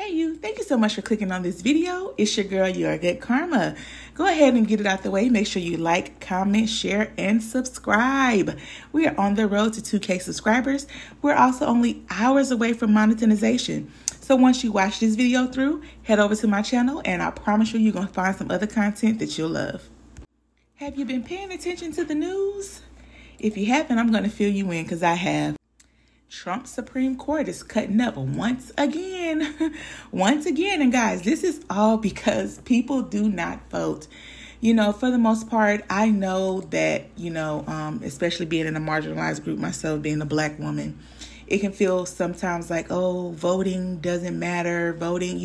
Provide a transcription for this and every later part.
Hey you, thank you so much for clicking on this video. It's your girl, Your Good Karma. Go ahead and get it out the way. Make sure you like, comment, share, and subscribe. We are on the road to 2K subscribers. We're also only hours away from monetization. So once you watch this video through, head over to my channel and I promise you're going to find some other content that you'll love. Have you been paying attention to the news? If you haven't, I'm going to fill you in because I have. Trump's Supreme Court is cutting up once again. And guys, this is all because people do not vote. You know, for the most part, I know that, especially being in a marginalized group myself, being a Black woman, it can feel sometimes like, oh, voting doesn't matter. Voting,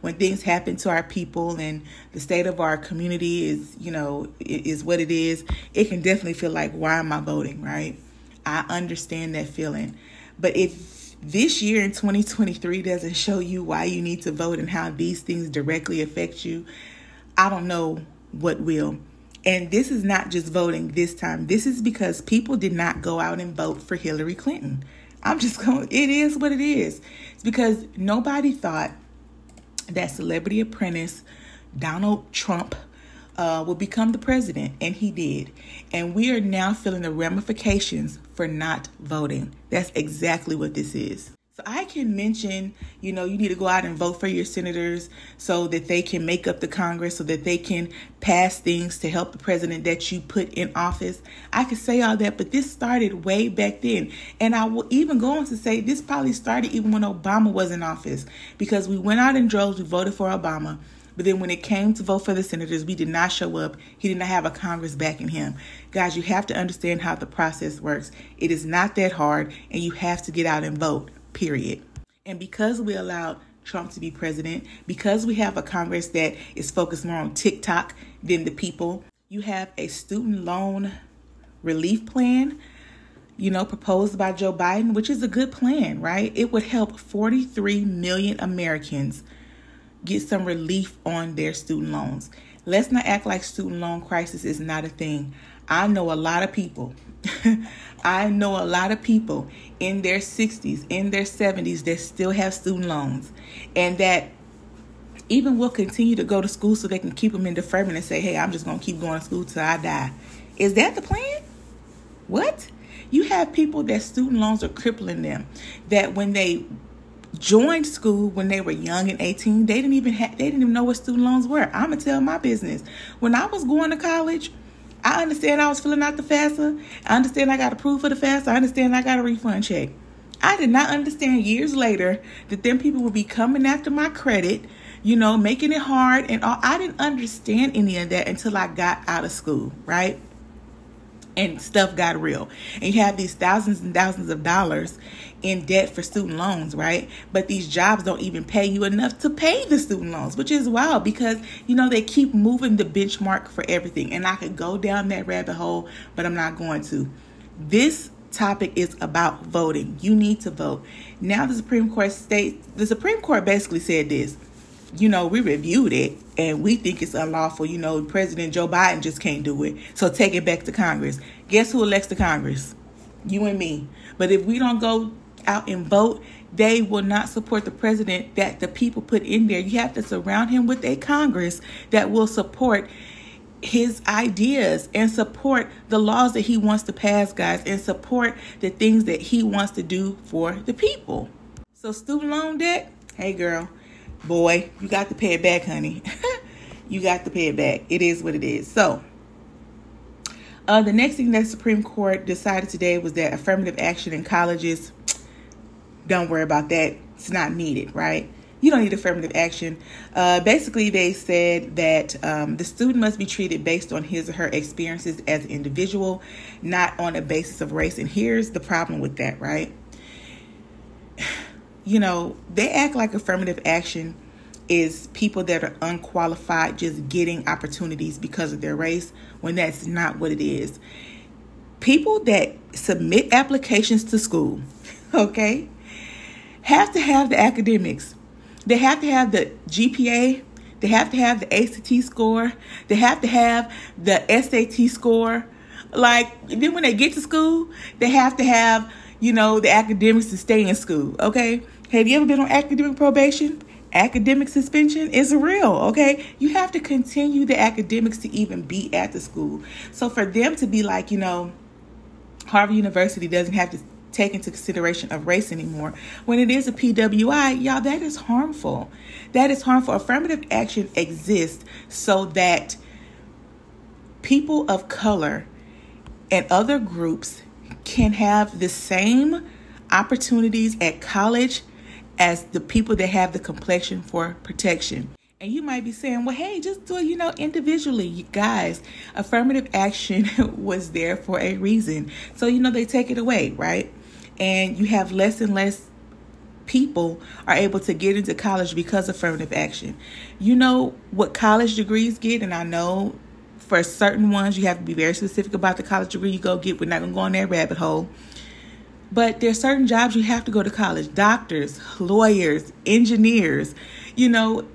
when things happen to our people and the state of our community is what it is, it can definitely feel like, why am I voting, right? I understand that feeling. But if this year in 2023 doesn't show you why you need to vote and how these things directly affect you, I don't know what will. And this is not just voting this time. This is because people did not go out and vote for Hillary Clinton. It is what it is. It's because nobody thought that Celebrity Apprentice Donald Trump will become the president, and he did. And we are now feeling the ramifications for not voting. That's exactly what this is. So I can mention, you need to go out and vote for your senators so that they can make up the Congress, so that they can pass things to help the president that you put in office. I could say all that, but this started way back then. And I will even go on to say this probably started even when Obama was in office, because we went out in droves, we voted for Obama. But then when it came to vote for the senators, we did not show up. He did not have a Congress backing him. Guys, you have to understand how the process works. It is not that hard, and you have to get out and vote, period. And because we allowed Trump to be president, because we have a Congress that is focused more on TikTok than the people, you have a student loan relief plan, proposed by Joe Biden, which is a good plan, right? It would help 43 million Americans get some relief on their student loans. Let's not act like student loan crisis is not a thing. I know a lot of people. In their 60s, in their 70s that still have student loans, and that even will continue to go to school so they can keep them in deferment and say, hey, I'm just going to keep going to school till I die. Is that the plan? What? You have people that student loans are crippling them, that when they joined school when they were young and 18, they didn't even know what student loans were. I'm gonna tell my business. When I was going to college, I understand I was filling out the FAFSA. I understand I got approved for the FAFSA. I understand I got a refund check. I did not understand years later that then people would be coming after my credit, making it hard and all. I didn't understand any of that until I got out of school, right? And stuff got real. And you have these thousands and thousands of dollars in debt for student loans, right? But these jobs don't even pay you enough to pay the student loans, which is wild because, they keep moving the benchmark for everything. And I could go down that rabbit hole, but I'm not going to. This topic is about voting. You need to vote. Now the Supreme Court basically said this. We reviewed it and we think it's unlawful. President Joe Biden just can't do it. So take it back to Congress. Guess who elects the Congress? You and me. But if we don't go out and vote, they will not support the president that the people put in there. You have to surround him with a Congress that will support his ideas and support the laws that he wants to pass, guys, and support the things that he wants to do for the people. So student loan debt, hey girl, boy, you got to pay it back, honey. You got to pay it back. It is what it is. So the next thing that the Supreme Court decided today was that affirmative action in colleges, don't worry about that. It's not needed, right? You don't need affirmative action. Basically, they said that the student must be treated based on his or her experiences as an individual, not on a basis of race. And here's the problem with that, right? They act like affirmative action is people that are unqualified just getting opportunities because of their race, when that's not what it is. People that submit applications to school, okay, have to have the academics. They have to have the GPA. They have to have the ACT score. They have to have the SAT score. Then when they get to school, they have to have, the academics to stay in school, okay? Have you ever been on academic probation? academic suspension is real, okay? You have to continue the academics to even be at the school. So for them to be like, Harvard University doesn't have to take into consideration of race anymore, when it is a PWI, y'all, that is harmful. That is harmful. Affirmative action exists so that people of color and other groups can have the same opportunities at college as the people that have the complexion for protection. And you might be saying, well, hey, just do it, individually. You guys, affirmative action was there for a reason. So, they take it away, right? And you have less and less people are able to get into college because of affirmative action. You know what college degrees get, and I know for certain ones, you have to be very specific about the college degree you go get. We're not going to go on that rabbit hole. But there's certain jobs you have to go to college. Doctors, lawyers, engineers. You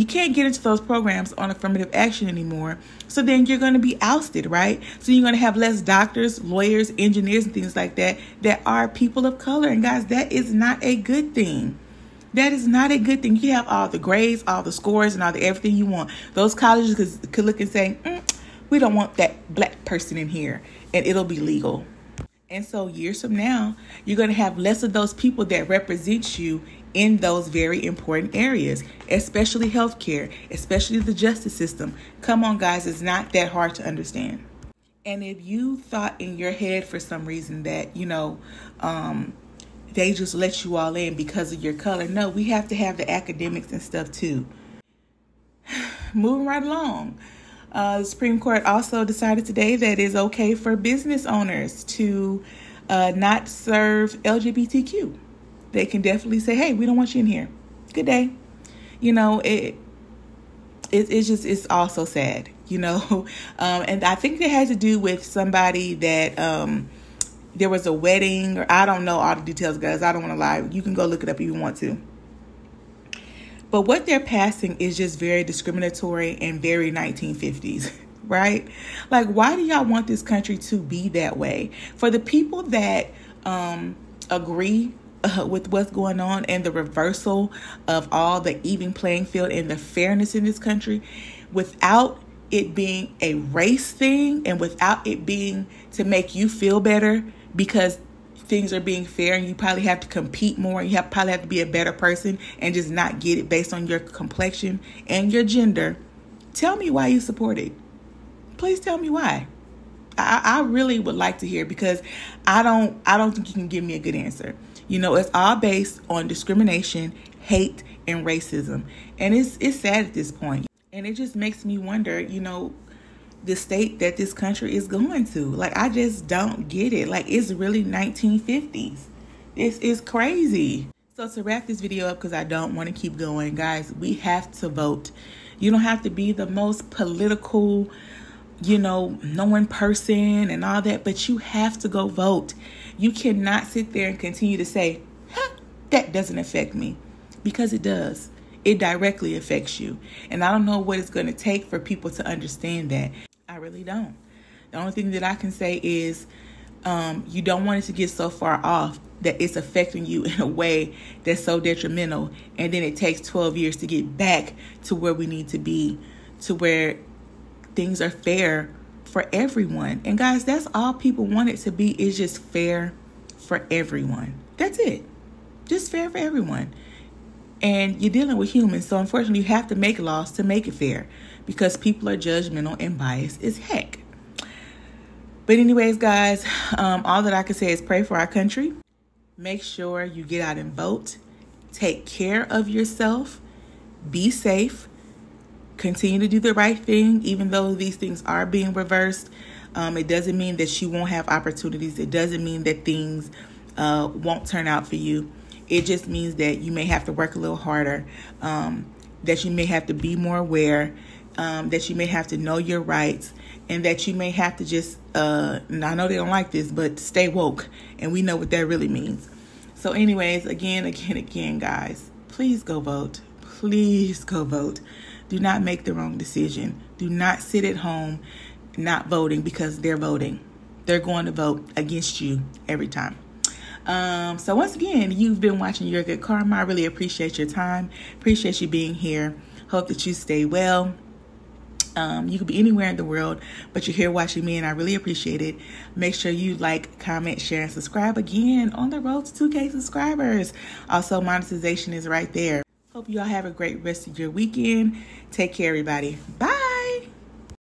can't get into those programs on affirmative action anymore. So then you're going to be ousted, right? So you're going to have less doctors, lawyers, engineers, and things like that are people of color. And guys, that is not a good thing. That is not a good thing. You have all the grades, all the scores, and all the everything you want. Those colleges could look and say, we don't want that black person in here, and it'll be legal. And so years from now, you're going to have less of those people that represent you in those very important areas, especially healthcare, especially the justice system. Come on, guys, it's not that hard to understand. And if you thought in your head for some reason that, they just let you all in because of your color, no, we have to have the academics and stuff too. Moving right along. The Supreme Court also decided today that it's okay for business owners to not serve LGBTQ. They can definitely say, hey, we don't want you in here. Good day. It's also sad, and I think it has to do with somebody that there was a wedding, or I don't know all the details, guys. I don't want to lie. You can go look it up if you want to. But what they're passing is just very discriminatory and very 1950s, right? Like, why do y'all want this country to be that way? For the people that agree with what's going on and the reversal of all the even playing field and the fairness in this country, without it being a race thing and without it being to make you feel better because things are being fair and you probably have to compete more, and you probably have to be a better person and just not get it based on your complexion and your gender, tell me why you support it. Please tell me why. I really would like to hear, because I don't think you can give me a good answer. It's all based on discrimination, hate, and racism. And it's sad at this point. And it just makes me wonder, the state that this country is going to. Like, I just don't get it. Like, it's really 1950s. This is crazy. So to wrap this video up, because I don't want to keep going, guys, we have to vote. You don't have to be the most political, knowing person and all that, but you have to go vote. You cannot sit there and continue to say, that doesn't affect me, because it does. It directly affects you. And I don't know what it's going to take for people to understand that. I really don't. The only thing that I can say is you don't want it to get so far off that it's affecting you in a way that's so detrimental. And then it takes 12 years to get back to where we need to be, to where things are fair for everyone. And guys, that's all people want it to be, is just fair for everyone. That's it. Just fair for everyone. And you're dealing with humans, so unfortunately you have to make laws to make it fair, because people are judgmental and biased as heck. But anyways, guys, all that I can say is pray for our country. Make sure you get out and vote. Take care of yourself. Be safe. Continue to do the right thing, even though these things are being reversed. It doesn't mean that you won't have opportunities. It doesn't mean that things won't turn out for you. It just means that you may have to work a little harder, that you may have to be more aware, that you may have to know your rights, and that you may have to just, and I know they don't like this, but stay woke. And we know what that really means. So anyways, again, guys, please go vote. Please go vote. Do not make the wrong decision. Do not sit at home not voting because they're voting. They're going to vote against you every time. So once again, you've been watching Your Good Karma. I really appreciate your time. Appreciate you being here. Hope that you stay well. You could be anywhere in the world, but you're here watching me, and I really appreciate it. Make sure you like, comment, share, and subscribe. Again, on the road to 2K subscribers. Also, monetization is right there. Hope you all have a great rest of your weekend. Take care, everybody. Bye.